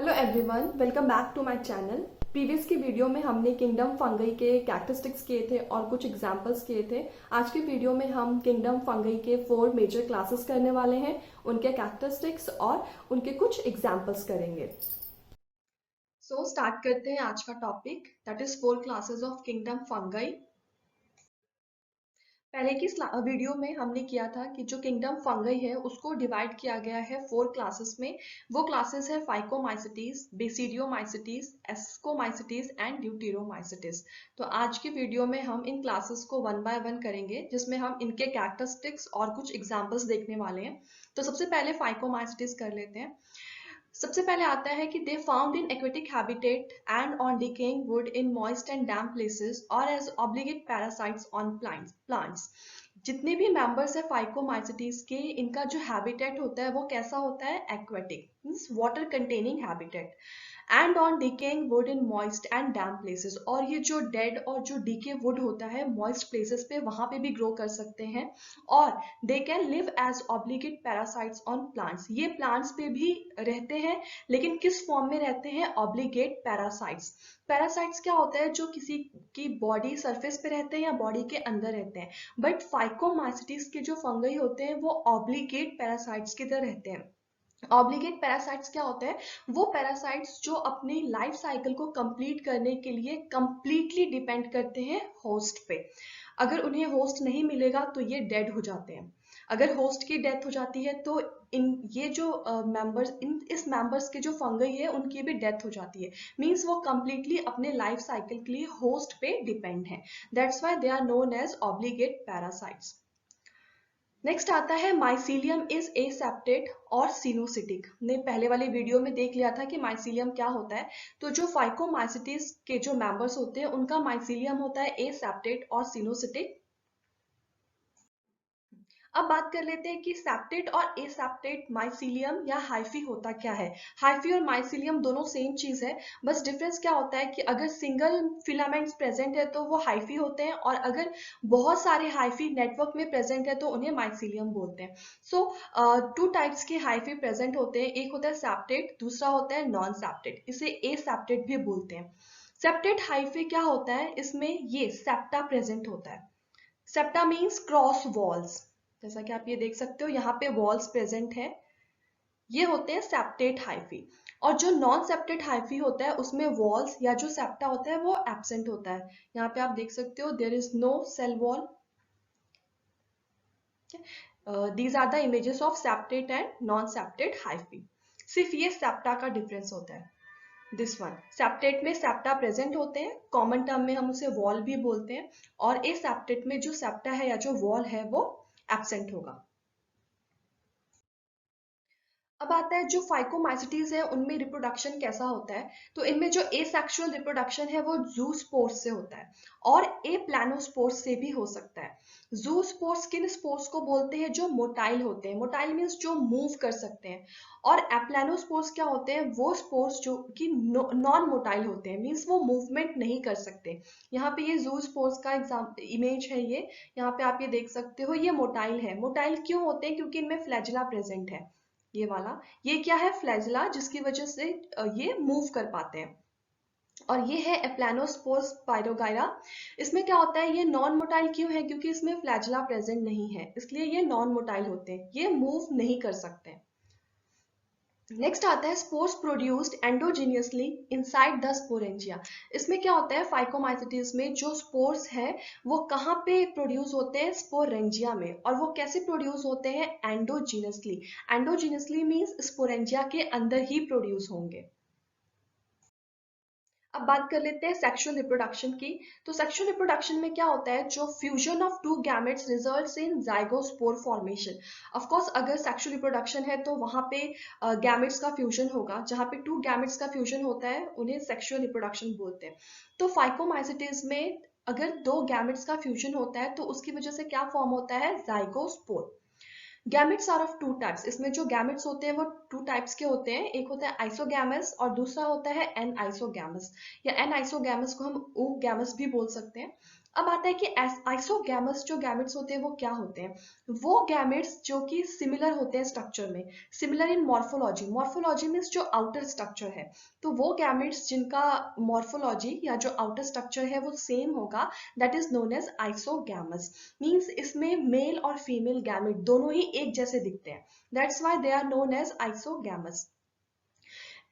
Hello everyone, welcome back to my channel. Previous की video में हमने किंगडम फंगई के कैरेक्टरिस्टिक्स किए थे और कुछ एग्जांपल्स किए थे। आज की वीडियो में हम किंगडम फंगई के 4 मेजर क्लासेस करने वाले हैं, उनके कैरेक्टरिस्टिक्स और उनके कुछ एग्जांपल्स करेंगे। सो स्टार्ट करते हैं आज का topic, that is 4 classes of kingdom fungi. पहले की वीडियो में हमने किया था कि जो किंगडम फंगई है उसको डिवाइड किया गया है 4 क्लासेस में। वो क्लासेस है phycomycetes, basidiomycetes, ascomycetes and deuteromycetes. तो आज की वीडियो में हम इन क्लासेस को 1 बाय 1 करेंगे, जिसमें हम इनके कैरेक्टरिस्टिक्स और कुछ एग्जांपल्स देखने वाले हैं। तो सबसे पहले फाइकोमाइसिटीज कर लेते हैं। सबसे पहले आता है कि they found in aquatic habitat and on decaying wood in moist and damp places और as obligate parasites on plants. जितने भी मेंबर्स है फाइकोमाइसिटीज के, इनका जो हैबिटेट होता है वो कैसा होता है? Aquatic, means water containing habitat, and on decaying wood in moist and damp places. और ये जो डेड और जो डीके वुड होता है मॉइस्ट प्लेसेस पे, वहां पे भी ग्रो कर सकते हैं। और they can live as obligate parasites on plants. ये प्लांट्स पे भी रहते हैं, लेकिन किस फॉर्म में रहते हैं? Obligate parasites. पैरासाइट्स क्या होता है? जो किसी की बॉडी सरफेस पे रहते हैं या बॉडी के अंदर रहते हैं। बट फाइकोमाइसिटीज के जो फंगई होते हैं वो ऑब्लिगेट पैरासाइट्स की तरह रहते हैं। ऑब्लिगेट पैरासाइट्स क्या होते हैं? वो पैरासाइट्स जो अपनी लाइफ साइकिल को कंप्लीट करने के लिए कंप्लीटली डिपेंड करते हैं होस्ट पे। अगर उन्हें होस्ट नहीं मिलेगा तो ये डेड हो जाते हैं। अगर होस्ट की डेथ हो जाती है तो इन ये जो मेंबर्स इस मेंबर्स के जो फंगई है उनकी भी डेथ हो जाती है। मींस वो कंप्लीटली अपने लाइफ साइकिल के लिए होस्ट पे डिपेंड है। That's why they are known as obligate parasites. Next आता है माइसीलियम इज एसेप्टेट और सिनोसिटिक। ने पहले वाली वीडियो में देख लिया था कि माइसीलियम क्या होता है। तो जो फाइकोमाइसिटीज के जो मेंबर्स होते हैं उनका माइसीलियम होता है एसेप्टेट और सिनोसिटिक। अब बात कर लेते हैं कि सेप्टेट और एसेप्टेट माइसीलियम या हाइफी होता क्या है। हाइफी और माइसीलियम दोनों सेम चीज है, बस डिफरेंस क्या होता है कि अगर सिंगल फिलामेंट्स प्रेजेंट है तो वो हाइफी होते हैं, और अगर बहुत सारे हाइफी नेटवर्क में प्रेजेंट है तो उन्हें माइसीलियम बोलते हैं। सो 2 टाइप्स के हाइफी प्रेजेंट होते हैं, एक होता है सेप्टेट, दूसरा होता है नॉन सेप्टेट। इसे एसेप्टेट भी बोलते हैं। सेप्टेट हाइफी क्या होता है? इसमें ये सेप्टा प्रेजेंट होता है। Septa means cross walls. जैसा कि आप ये देख सकते हो, यहाँ पे वॉल्स प्रेजेंट है, ये होते हैं सेप्टेट हाइफी। और जो नॉन सेप्टेट हाइफी होता है उसमें वॉल्स या जो सेप्टा होता है वो एब्सेंट होता है। यहाँ पे आप देख सकते हो, there is no cell wall. These are the images of septate and non septate hyphae. सिर्फ ये सेप्टा का डिफरेंस होता है। दिस वन, सेप्टेट में सेप्टा प्रेजेंट होते हैं, कॉमन टर्म में हम उसे वॉल भी बोलते हैं। और ए सेप्टेट में जो सेप्टा है या जो वॉल है वो एब्सेंट होगा। अब आता है जो फाइकोमाइसिटीज है उनमें रिप्रोडक्शन कैसा होता है। तो इनमें जो एसेक्सुअल रिप्रोडक्शन है वो जूस्पोर्स से होता है, और ए प्लानोस्पोर्स से भी हो सकता है। जूस्पोर्स किन स्पोर्स को बोलते हैं? जो मोटाइल होते हैं। मोटाइल मीन्स जो मूव कर सकते हैं। और एप्लानोस्पोर्स क्या होते हैं? वो स्पोर्स जो कि नॉन मोटाइल होते हैं, मीन्स वो मूवमेंट नहीं कर सकते। यहाँ पे ये जूस्पोर्स का इमेज है ये। यहाँ पे आप ये देख सकते हो, ये मोटाइल है। मोटाइल क्यों होते हैं? क्योंकि इनमें फ्लैजिला प्रेजेंट है। ये वाला, ये क्या है? फ्लैजिला, जिसकी वजह से ये मूव कर पाते हैं। और ये है एप्लानोस्पोर्स पायरोगायरा। इसमें क्या होता है? ये नॉन मोटाइल क्यों है? क्योंकि इसमें फ्लैजिला प्रेजेंट नहीं है, इसलिए ये नॉन मोटाइल होते हैं, ये मूव नहीं कर सकते। नेक्स्ट आता है spores produced endogenously inside the sporangia. इसमें क्या होता है? फाइकोमाइसिटीज में जो स्पोर्स है वो कहाँ पे प्रोड्यूस होते हैं? स्पोरेंजिया में। और वो कैसे प्रोड्यूस होते हैं? एंडोजीनियसली। एंडोजीनियसली मीन्स स्पोरेंजिया के अंदर ही प्रोड्यूस होंगे। अब बात कर लेते हैं सेक्सुअल रिप्रोडक्शन की। तो सेक्सुअल रिप्रोडक्शन में क्या होता है? जो fusion of 2 gametes results in zygospore formation. Of course अगर सेक्सुअल रिप्रोडक्शन है तो वहां पे गैमेट्स का फ्यूजन होगा। जहां पे 2 गैमेट्स का फ्यूजन होता है उन्हें सेक्सुअल रिप्रोडक्शन बोलते हैं। तो फाइकोमाइसिटीज में अगर 2 गैमेट्स का फ्यूजन होता है तो उसकी वजह से क्या फॉर्म होता है? Zygospore. Gametes are of 2 types. इसमें जो गैमेट्स होते हैं वो टू टाइप्स के होते हैं, एक होता है आइसोगैमस और दूसरा होता है एन आइसोगैमस, या एन आइसोगैमस को हम ओ गैमस भी बोल सकते हैं। अब आता है कि आइसोगैमस जो गैमेट्स होते हैं वो क्या होते हैं। वो गैमेट्स जो कि सिमिलर होते हैं स्ट्रक्चर में, similar in morphology, morphology means जो आउटर स्ट्रक्चर है, तो वो गैमेट्स जिनका मॉर्फोलॉजी या जो आउटर स्ट्रक्चर है वो सेम होगा, that is known as isogamous. Means इसमें मेल और फीमेल गैमेट दोनों ही एक जैसे दिखते हैं, that's why they are known as isogamous.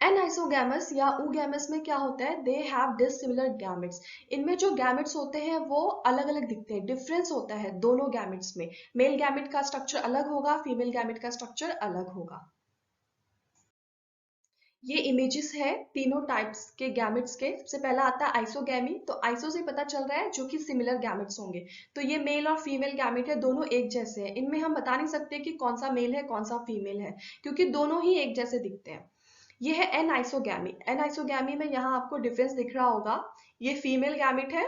Anisogamous या ऊगैमस में क्या होता है, दे हैव डिसिमिलर गैमेट्स। इनमें जो गैमेट्स होते हैं वो अलग अलग दिखते हैं, डिफरेंस होता है दोनों गैमेट्स में, मेल गैमेट का स्ट्रक्चर अलग होगा, फीमेल गैमेट का स्ट्रक्चर अलग होगा। ये इमेजेस है तीनों टाइप्स के गैमेट्स के। सबसे पहला आता है आइसोगैमी, तो आइसो से पता चल रहा है जो कि सिमिलर गैमेट्स होंगे, तो ये मेल और फीमेल गैमेट है, दोनों एक जैसे हैं, इनमें हम बता नहीं सकते कि कौन सा मेल है कौन सा फीमेल है, क्योंकि दोनों ही एक जैसे दिखते हैं। ये है एन आइसोगैमी। एन आइसोगैमी में यहाँ आपको डिफरेंस दिख रहा होगा, ये फीमेल गैमेट है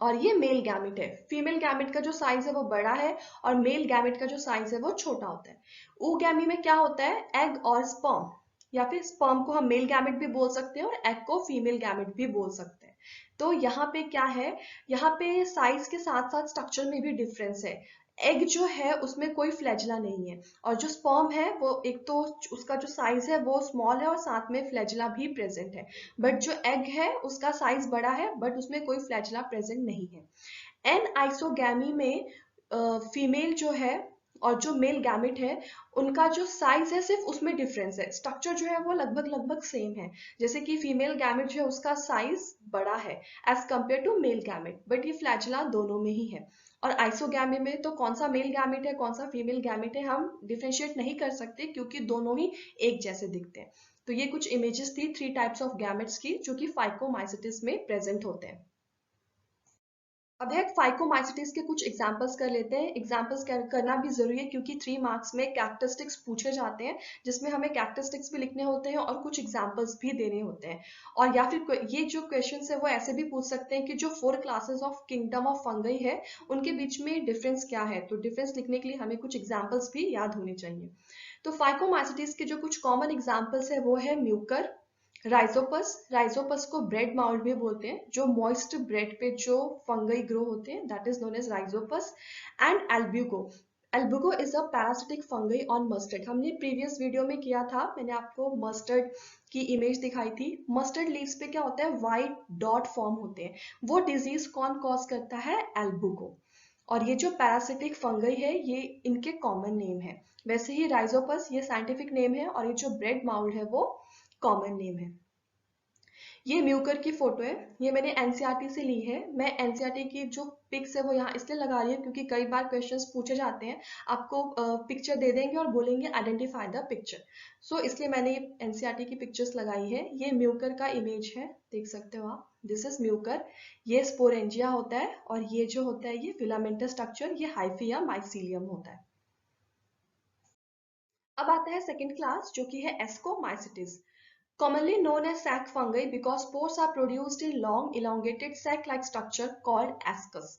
और ये मेल गैमेट है। फीमेल गैमेट का जो साइज है वो बड़ा है और मेल गैमेट का जो साइज है वो छोटा होता है। oogamete में क्या होता है, एग और स्पर्म, या फिर स्पर्म को हम मेल गैमेट भी बोल सकते हैं और एग को फीमेल गैमेट भी बोल सकते हैं। तो यहाँ पे क्या है, यहाँ पे साइज के साथ साथ स्ट्रक्चर में भी डिफरेंस है। एग जो है उसमें कोई फ्लैजिला नहीं है, और जो स्पर्म है वो एक तो उसका जो साइज है वो स्मॉल है और साथ में फ्लैजिला भी प्रेजेंट है, बट जो एग है उसका साइज बड़ा है बट उसमें कोई फ्लैजिला प्रेजेंट नहीं है। एन आइसोगैमी में फीमेल जो है और जो मेल गैमेट है उनका जो साइज है सिर्फ उसमें डिफरेंस है, स्ट्रक्चर जो है वो लगभग लगभग सेम है। जैसे कि फीमेल गैमेट जो है उसका साइज बड़ा है as compare to male gamete, but ये फ्लैजिला दोनों में ही है। और आइसोगैमी में तो कौन सा मेल गैमेट है कौन सा फीमेल गैमेट है हम डिफरेंशिएट नहीं कर सकते, क्योंकि दोनों ही एक जैसे दिखते हैं। तो ये कुछ इमेजेस थी थ्री टाइप्स ऑफ गैमेट्स की जो कि फाइकोमाइसिटिस में प्रेजेंट होते हैं। अब है फाइकोमाइसिटिस के कुछ एग्जांपल्स कर लेते हैं। एग्जांपल्स करना भी जरूरी है क्योंकि 3 मार्क्स में कैरेक्टरिस्टिक्स पूछे जाते हैं, जिसमें हमें कैरेक्टरिस्टिक्स भी लिखने होते हैं और कुछ एग्जांपल्स भी देने होते हैं। और या फिर ये जो क्वेश्चंस है वो ऐसे भी पूछ सकते हैं कि जो 4 classes of kingdom of fungi है उनके बीच में डिफरेंस क्या है, तो डिफरेंस लिखने के लिए हमें कुछ एग्जाम्पल्स भी याद होने चाहिए। तो फाइकोमाइसिटिस के जो कुछ कॉमन एग्जाम्पल्स है वो है म्यूकर, राइजोपस, राइजोपस को ब्रेड माउल्ड भी बोलते हैं, जो मॉइस्ट ब्रेड पे जो फंगई ग्रो होते हैं that is known as Rhizopus. And Albugo, Albugo is a parasitic fungi on mustard. हमने प्रीवियस वीडियो में किया था, मैंने आपको मस्टर्ड की इमेज दिखाई थी। मस्टर्ड लीव्स पे क्या होता है, व्हाइट डॉट फॉर्म होते हैं, वो डिजीज कौन कॉज करता है, एल्ब्यूको। और ये जो पैरासिटिक फंगई है ये इनके कॉमन नेम है। वैसे ही राइजोपस ये साइंटिफिक नेम है और ये जो ब्रेड माउल्ड है वो कॉमन नेम है। ये म्यूकर की फोटो है, ये मैंने एनसीईआरटी से ली है। मैं एनसीईआरटी की जो पिक्स है वो यहाँ इसलिए लगा रही हूँ क्योंकि कई बार क्वेश्चंस पूछे जाते हैं, आपको पिक्चर दे देंगे और बोलेंगे आइडेंटिफाई द पिक्चर, सो इसलिए मैंने ये एनसीईआरटी की पिक्चर्स लगाई है। ये म्यूकर का इमेज है, देख सकते हो आप, दिस इज म्यूकर। ये स्पोरेंजिया होता है और ये जो होता है ये फिलामेंटस स्ट्रक्चर, ये हाइफी या माइसीलियम होता है। अब आता है सेकेंड क्लास जो कि है ascomycetes, commonly known as sac fungi because spores are produced in long elongated sac-like structure called ascus।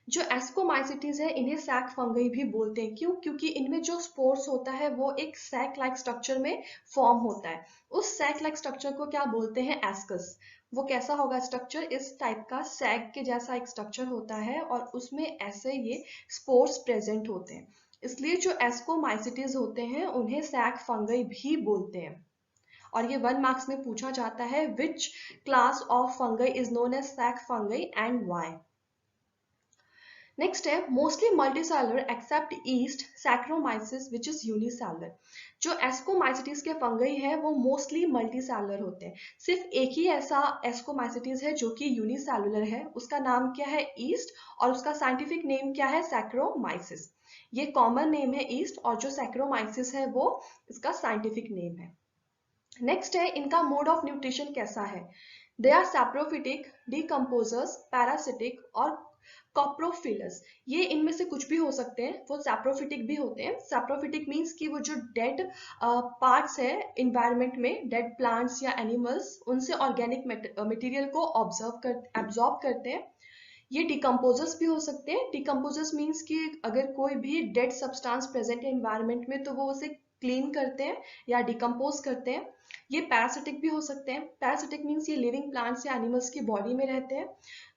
जो एस्कोमाइसिटीज है इन्हें सैक फंगई भी बोलते हैं, क्यों, क्योंकि इनमें जो स्पोर्स होता है वो एक सैक लाइक स्ट्रक्चर में फॉर्म होता है। उस सैक लाइक स्ट्रक्चर को क्या बोलते हैं, एस्कस। वो कैसा होगा स्ट्रक्चर, इस टाइप का सैक के जैसा एक स्ट्रक्चर होता है और उसमें ऐसे ये स्पोर्स प्रेजेंट होते हैं, इसलिए जो एस्कोमाइसिटीज होते हैं उन्हें सैक फंगई भी बोलते हैं। और ये 1 मार्क्स में पूछा जाता है, which class of fungi is known as sac fungi and why. Next है mostly multicellular except yeast Saccharomyces which is unicellular. जो एस्कोमाइसिटीज के फंगई है वो मोस्टली मल्टीसेलुलर होते हैं, सिर्फ एक ही ऐसा एस्कोमाइसिटीज है जो कि यूनिसेलुलर है, उसका नाम क्या है, ईस्ट, और उसका साइंटिफिक नेम क्या है, सैक्रोमाइसिस। ये कॉमन नेम है ईस्ट, और जो सैक्रोमाइसिस है वो इसका साइंटिफिक नेम है। नेक्स्ट है इनका मोड ऑफ न्यूट्रिशन कैसा है, they are saprophytic, decomposers, parasitic और कॉप्रोफिलस। ये इनमें से कुछ भी हो सकते हैं, वो सैप्रोफिटिक भी होते हैं। सैप्रोफिटिक मीन्स कि वो जो डेड पार्ट्स है इन्वायरमेंट में, डेड प्लांट्स या एनिमल्स, उनसे ऑर्गेनिक मटेरियल को एब्जॉर्ब करते हैं। ये डिकम्पोजर्स भी हो सकते हैं। डिकम्पोजर्स मीन्स कि अगर कोई भी डेड सब्सटेंस प्रेजेंट है इन्वायरमेंट में तो वो उसे क्लीन करते हैं या डिकम्पोज करते हैं। ये पैरासिटिक भी हो सकते हैं। पैरासिटिक मीन्स ये लिविंग प्लांट्स या एनिमल्स की बॉडी में रहते हैं।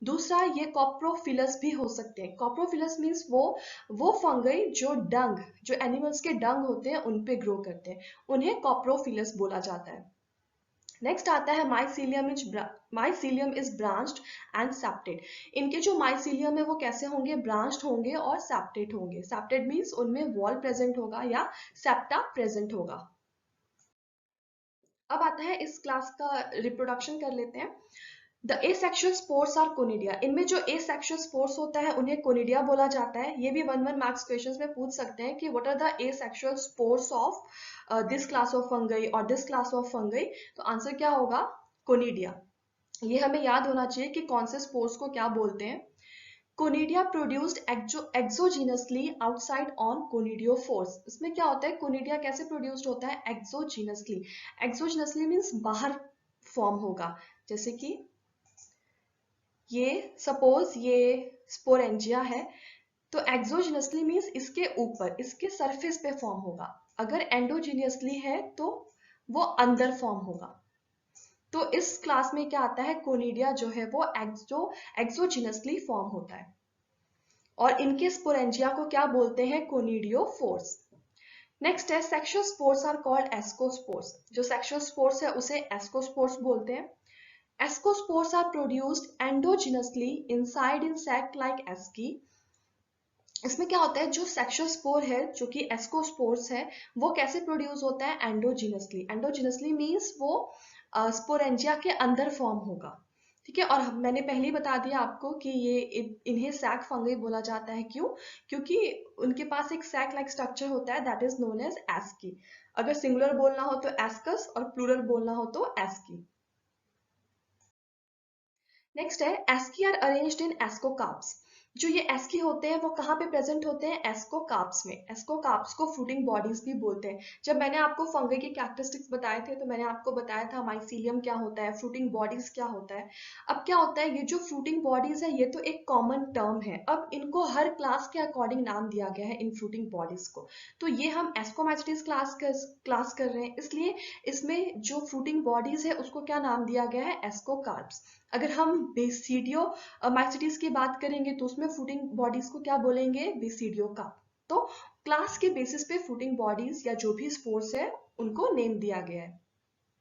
दूसरा, ये कॉप्रोफिलस भी हो सकते हैं। कॉप्रोफिलस मीन्स वो फंगई जो एनिमल्स के डंग होते हैं उन पे ग्रो करते हैं, उन्हें कॉप्रोफिलस बोला जाता है। नेक्स्ट आता है mycelium is branched and septate. इनके जो माइसीलियम है वो कैसे होंगे, ब्रांच्ड होंगे और सेप्टेड होंगे। सेप्टेड मीन्स उनमें वॉल प्रेजेंट होगा या सेप्टा प्रेजेंट होगा। अब आता है इस क्लास का रिप्रोडक्शन कर लेते हैं। The asexual spores are conidia. इनमें जो एसेक्सुअल स्पोर्स होता है उन्हें कोनिडिया बोला जाता है। ये भी 1 मार्क्स क्वेश्चंस में पूछ सकते हैं कि what are the asexual spores of this class of fungi और दिस क्लास ऑफ फंगई। तो आंसर क्या होगा, कोनिडिया। ये हमें याद होना चाहिए कि कौन से स्पोर्स को क्या बोलते हैं। Conidia produced exogenously outside on कोनिडियोफोर्स। इसमें क्या होता है, कोनिडिया कैसे प्रोड्यूस्ड होता है, एक्सोजीनसली। एक्सोजीनसली मीन्स बाहर फॉर्म होगा। जैसे कि ये सपोज ये स्पोरेंजिया है, तो एक्सोजीनसली मीन्स इसके ऊपर, इसके सरफेस पे फॉर्म होगा। अगर एंडोजीनियसली है तो वो अंदर फॉर्म होगा। तो इस क्लास में क्या आता है, कोनिडिया जो है वो एक्सोजीनसली फॉर्म होता है। और इनके स्पोरेंजिया को क्या बोलते हैं, कोनिडियोफोर्स। नेक्स्ट है sexual spores are called ascospores. जो सेक्सुअल स्पोर्स है उसे एस्कोस्पोर्स बोलते हैं। Ascospores are produced endogenously inside insect like asci। इसमें क्या होता है, जो सेक्सुअल स्पोर है जो कि एस्कोस्पोर्स है, वो कैसे प्रोड्यूस होता है, एंडोजिनसली। एंडोजिनसली मीन्स वो स्पोरेंजिया के अंदर फॉर्म होगा। ठीक है, और मैंने पहले ही बता दिया आपको कि ये इन्हें सैक फंगई बोला जाता है। क्यों, क्योंकि उनके पास एक सैक लाइक स्ट्रक्चर होता है, that is known as asci. अगर सिंगुलर बोलना हो तो एस्कस और प्लूरल बोलना हो तो एस्की। नेक्स्ट है asci are arranged in ascocarps. जो ये एस्की होते हैं वो कहाँ पे प्रेजेंट होते हैं, एस्कोकार्प्स में। एस्कोकार्प्स को फ्रूटिंग बॉडीज भी बोलते हैं। जब मैंने आपको फंगई के कैरेक्टरिस्टिक्स बताए थे तो मैंने आपको बताया था माइसीलियम क्या होता है, फ्रूटिंग बॉडीज क्या होता है। अब क्या होता है, ये जो फ्रूटिंग बॉडीज है ये तो एक कॉमन टर्म है। अब इनको हर क्लास के अकॉर्डिंग नाम दिया गया है इन फ्रूटिंग बॉडीज को। तो ये हम एस्कोमाइसिटीज क्लास कर रहे हैं, इसलिए इसमें जो फ्रूटिंग बॉडीज है उसको क्या नाम दिया गया है, एस्कोकार्प्स। अगर हम बेसिडियो माइसिटीज की बात करेंगे तो उसमें फ्रूटिंग बॉडीज को क्या बोलेंगे, बेसिडियो का। तो क्लास के बेसिस पे फ्रूटिंग बॉडीज या जो भी स्पोर्स है उनको नेम दिया गया है।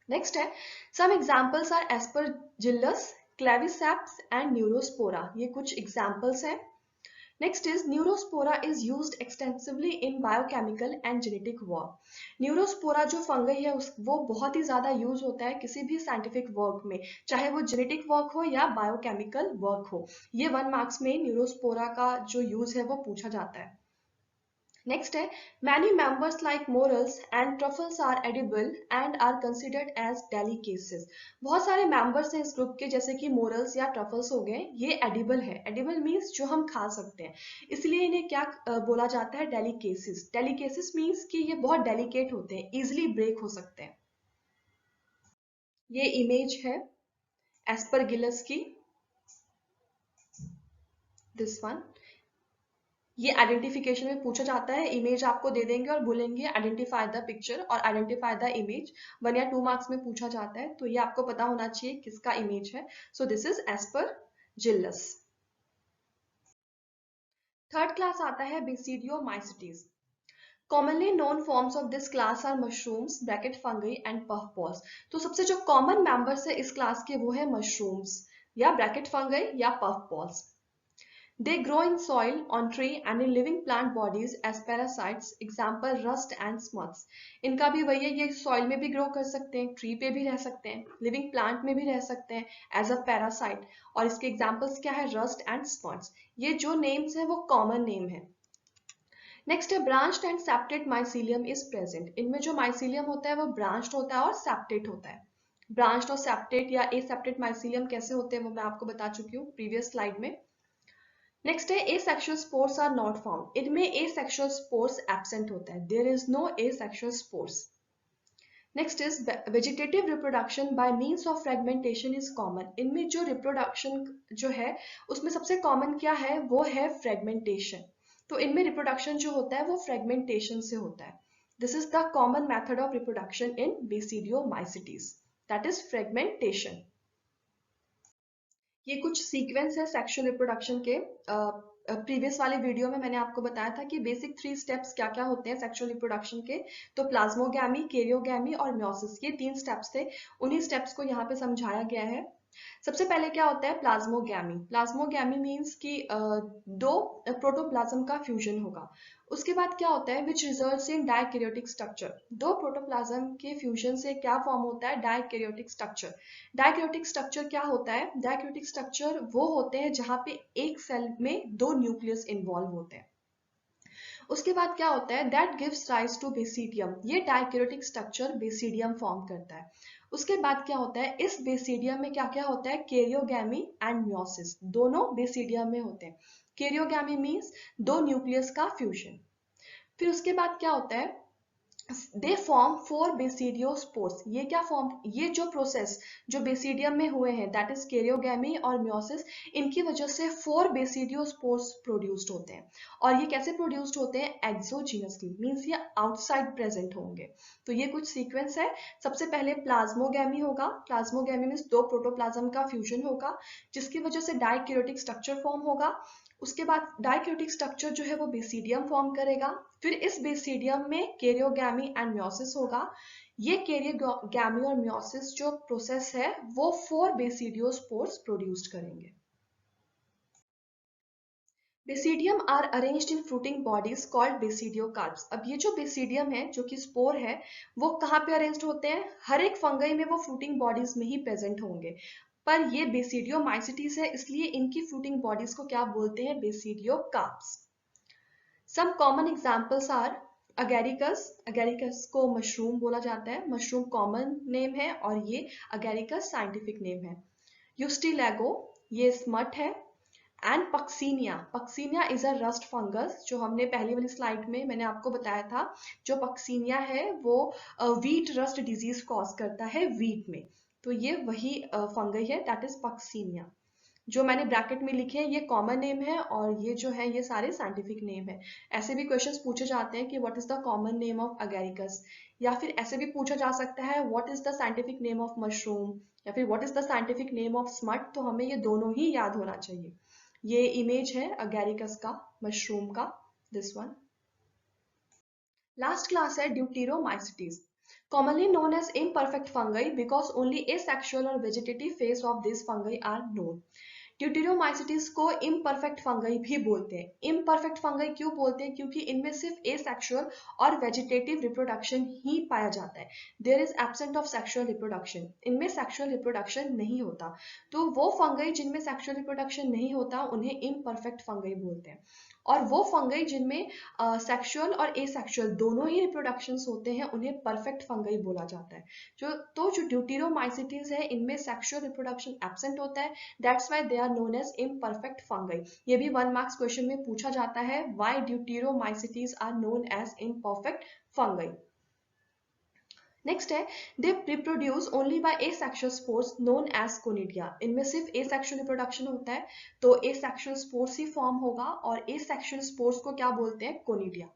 नेक्स्ट है some examples are Aspergillus, Claviceps and Neurospora. ये कुछ एग्जांपल्स हैं। Next is Neurospora is used extensively in biochemical and genetic work। Neurospora जो फंगई है वो बहुत ही ज्यादा यूज होता है किसी भी साइंटिफिक वर्क में, चाहे वो जेनेटिक वर्क हो या बायोकेमिकल वर्क हो। ये 1 मार्क्स में न्यूरोस्पोरा का जो यूज है वो पूछा जाता है। नेक्स्ट है many members like morels and truffles are edible and are considered as delicacies. बहुत सारे मेंबर्स हैं इस ग्रुप के, जैसे कि मोरल्स या ट्रफल्स हो गए, ये एडिबल है। एडिबल मीन्स जो हम खा सकते हैं, इसलिए इन्हें क्या बोला जाता है, डेलिकेसीज। डेलिकेसीज मीन्स कि ये बहुत डेलिकेट होते हैं, इजिली ब्रेक हो सकते हैं। ये इमेज है एस्परगिलस की, दिस वन। ये आइडेंटिफिकेशन में पूछा जाता है, इमेज आपको दे देंगे और बोलेंगे आइडेंटिफाई द पिक्चर और आइडेंटिफाई द इमेज। 1 या 2 मार्क्स में पूछा जाता है, तो ये आपको पता होना चाहिए किसका इमेज है। So this is Aspergillus. Third class आता है basidiomycetes. Commonly known forms of this class are mushrooms, bracket fungi and puffballs। तो सबसे जो कॉमन मेंबर्स है इस क्लास के वो है मशरूम्स या ब्रैकेट फंगई या puffballs। They grow in soil, on tree and in living plant bodies as parasites, example rust and smuts। इनका भी वही है, ये soil में भी grow कर सकते हैं, tree पे भी रह सकते हैं, living plant में भी रह सकते हैं as a parasite। और इसके examples क्या है, rust and smuts। ये जो names हैं वो common name है। नेक्स्ट है branched and septate mycelium is present. इनमें जो माइसीलियम होता है वो ब्रांच्ड होता है और सेप्टेड होता है। ब्रांच्ड और सेप्टेड या एसेप्टेड माइसीलियम कैसे होते हैं वो मैं आपको बता चुकी हूँ प्रीवियस स्लाइड में। नेक्स्ट है asexual spores are not found. इनमें एसेक्सुअल स्पोर्स एब्सेंट होता है, there is no asexual spores. Next is vegetative reproduction by means of fragmentation is common. इनमें जो रिप्रोडक्शन जो है उसमें सबसे कॉमन क्या है, वो है फ्रेगमेंटेशन। तो इनमें रिप्रोडक्शन जो होता है वो फ्रेगमेंटेशन से होता है। This is the common method of reproduction in Basidiomycetes, that is fragmentation. ये कुछ सीक्वेंस है सेक्सुअल रिप्रोडक्शन के। प्रीवियस वाले वीडियो में मैंने आपको बताया था कि बेसिक 3 स्टेप्स क्या क्या होते हैं सेक्सुअल रिप्रोडक्शन के। तो प्लाज्मोगैमी, कैरियोगैमी और म्योसिस, ये 3 स्टेप्स थे। उन्हीं स्टेप्स को यहाँ पे समझाया गया है। सबसे पहले क्या होता है प्लाज्मोगैमी। प्लाज्मोगैमी मीन्स कि दो प्रोटोप्लाज्म का फ्यूजन होगा। उसके बाद क्या होता है which results in dikaryotic structure. दो प्रोटोप्लाज्म के फ्यूजन से क्या फॉर्म होता है डायकैरियोटिक स्ट्रक्चर। डायकैरियोटिक स्ट्रक्चर क्या होता है, डायकैरियोटिक स्ट्रक्चर वो होते हैं जहां पे एक सेल में 2 न्यूक्लियस इन्वॉल्व होते हैं। उसके बाद क्या होता है that gives rise to basidium. ये डायकैरियोटिक स्ट्रक्चर बेसिडियम फॉर्म करता है। उसके बाद क्या होता है इस बेसिडियम में क्या क्या होता है कैरियोगैमी एंड म्योसिस, दोनों बेसिडियम में होते हैं। कैरियोगैमी मीन्स 2 न्यूक्लियस का फ्यूजन। फिर उसके बाद क्या होता है दे फॉर्म 4 बेसिडियोस्पोर्स। ये क्या फॉर्म, ये जो प्रोसेस जो बेसिडियम में हुए हैं दैट इज कैरियोगैमी और म्योसिस, इनकी वजह से 4 बेसिडियोस्पोर्स प्रोड्यूस्ड होते हैं। और ये कैसे प्रोड्यूस्ड होते हैं एक्सोजीनसली, मींस ये आउटसाइड प्रेजेंट होंगे। तो ये कुछ सीक्वेंस है। सबसे पहले प्लाज्मोगैमी होगा। प्लाज्मोगैमी मींस 2 प्रोटोप्लाज्म का फ्यूजन होगा जिसकी वजह से डायकैरियोटिक स्ट्रक्चर फॉर्म होगा। उसके बाद डायकैरियोटिक स्ट्रक्चर जो है वो बेसिडियम फॉर्म करेगा। फिर इस बेसिडियम में कैरियोगैमी एंड म्योसिस होगा। ये कैरियोगैमी और म्योसिस जो प्रोसेस है वो 4 बेसिडियोस्पोर्स प्रोड्यूस करेंगे। Basidium are arranged in fruiting bodies called basidiocarps. अब ये जो बेसिडियम है जो कि स्पोर है वो कहाँ पे अरेंज्ड होते हैं, हर एक फंगई में वो फ्रूटिंग बॉडीज में ही प्रेजेंट होंगे। पर ये बेसिडियोमाइसिटीज है इसलिए इनकी फ्रूटिंग बॉडीज को क्या बोलते हैं basidiocarps. Some common examples are Agaricus. Agaricus को मशरूम बोला जाता है, मशरूम कॉमन नेम है और ये अगेरिकस साइंटिफिक नेम है। यूस्टिलैगो ये स्मट है। And Puccinia, Puccinia is a rust fungus जो हमने पहली वाली स्लाइड में मैंने आपको बताया था। जो पक्सीनिया है वो वीट रस्ट डिजीज कॉज करता है वीट में। तो ये वही फंगई है दैट इज पक्सीनिया। जो मैंने ब्रैकेट में लिखे हैं ये कॉमन नेम है और ये जो है ये सारे साइंटिफिक नेम है। ऐसे भी क्वेश्चंस पूछे जाते हैं कि what is the common name of Agaricus, या फिर ऐसे भी पूछा जा सकता है what is the scientific name of mushroom, या फिर what is the scientific name of smut. तो हमें ये दोनों ही याद होना चाहिए। ये इमेज है अगेरिकस का, मशरूम का, दिस वन। लास्ट क्लास है deuteromycetes, commonly known as imperfect fungi because only asexual or vegetative phase of these fungi are known. Deuteromycetes को इम्परफेक्ट फंगई भी बोलते हैं। इम्परफेक्ट फंगई क्यों बोलते हैं, क्योंकि इनमें सिर्फ एसेक्सुअल और वेजिटेटिव रिप्रोडक्शन ही पाया जाता है। There is absent of sexual reproduction, इनमें सेक्सुअल रिप्रोडक्शन नहीं होता। तो वो फंगई जिनमें सेक्सुअल रिप्रोडक्शन नहीं होता उन्हें इम्परफेक्ट फंगई बोलते हैं। और वो फंगई जिनमें सेक्सुअल और एसेक्सुअल दोनों ही रिप्रोडक्शंस होते हैं उन्हें परफेक्ट फंगई बोला जाता है। जो ड्यूटेरोमाइसिटीज है इनमें सेक्सुअल रिप्रोडक्शन एब्सेंट होता है, that's why they are known as imperfect fungi. ये भी 1 मार्क्स क्वेश्चन में पूछा जाता है, why deuteromycetes are known as imperfect fungi. Next है they reproduce only by asexual spores known as conidia. इनमें सिर्फ एसेक्सुअल रिप्रोडक्शन होता है तो एसेक्सुअल स्पोर्स ही फॉर्म होगा और एसेक्सुअल स्पोर्स को क्या बोलते हैं conidia.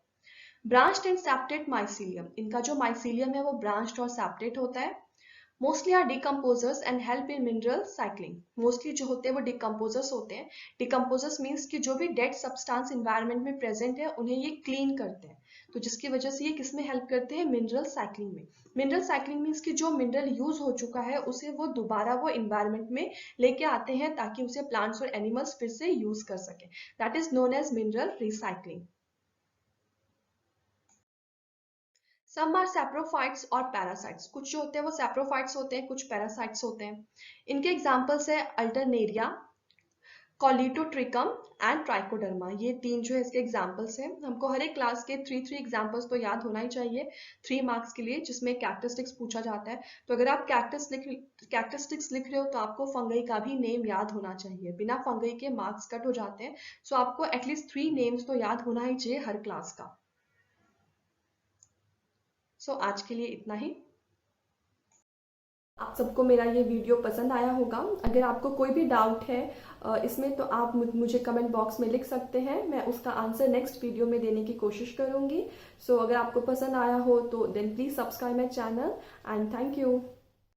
Branched and septate mycelium, इनका जो माइसीलियम है वो ब्रांच्ड और सेप्टेट होता है। Mostly are decomposers and help in mineral cycling. Mostly जो होते हैं वो डिकम्पोजर्स होते हैं। डिकम्पोजर्स मीन्स कि जो भी डेड सब्सटेंस इन्वायरमेंट में प्रेजेंट है उन्हें ये क्लीन करते हैं। तो जिसकी वजह से ये किसमें हेल्प करते हैं मिनरल साइक्लिंग में। मिनरल साइक्लिंग मीन्स कि जो मिनरल यूज हो चुका है उसे वो दोबारा वो इन्वायरमेंट में लेके आते हैं ताकि उसे प्लांट्स और एनिमल्स फिर से यूज कर सके, that is known as mineral recycling. Some are saprophytes और पैरासाइट्स, कुछ जो होते हैं वो सैप्रोफाइट्स होते हैं, कुछ पैरासाइट्स होते हैं। इनके एग्जांपल्स है अल्टरनेरिया, कॉलिटोट्रिकम एंड ट्राइकोडर्मा। ये 3 जो है इसके एग्जांपल्स हैं। हमको हर एक क्लास के 3 एग्जांपल्स तो याद होना ही चाहिए 3 मार्क्स के लिए, जिसमें कैरेक्टरिस्टिक्स पूछा जाता है। तो अगर आप कैरेक्टरिस्टिक्स लिख रहे हो तो आपको फंगई का भी नेम याद होना चाहिए, बिना फंगई के मार्क्स कट हो जाते हैं। सो आपको एटलीस्ट 3 नेम्स तो याद होना ही चाहिए हर क्लास का। सो आज के लिए इतना ही। आप सबको मेरा ये वीडियो पसंद आया होगा। अगर आपको कोई भी डाउट है इसमें तो आप मुझे कमेंट बॉक्स में लिख सकते हैं, मैं उसका आंसर नेक्स्ट वीडियो में देने की कोशिश करूंगी। सो अगर आपको पसंद आया हो तो then please subscribe my channel and thank you.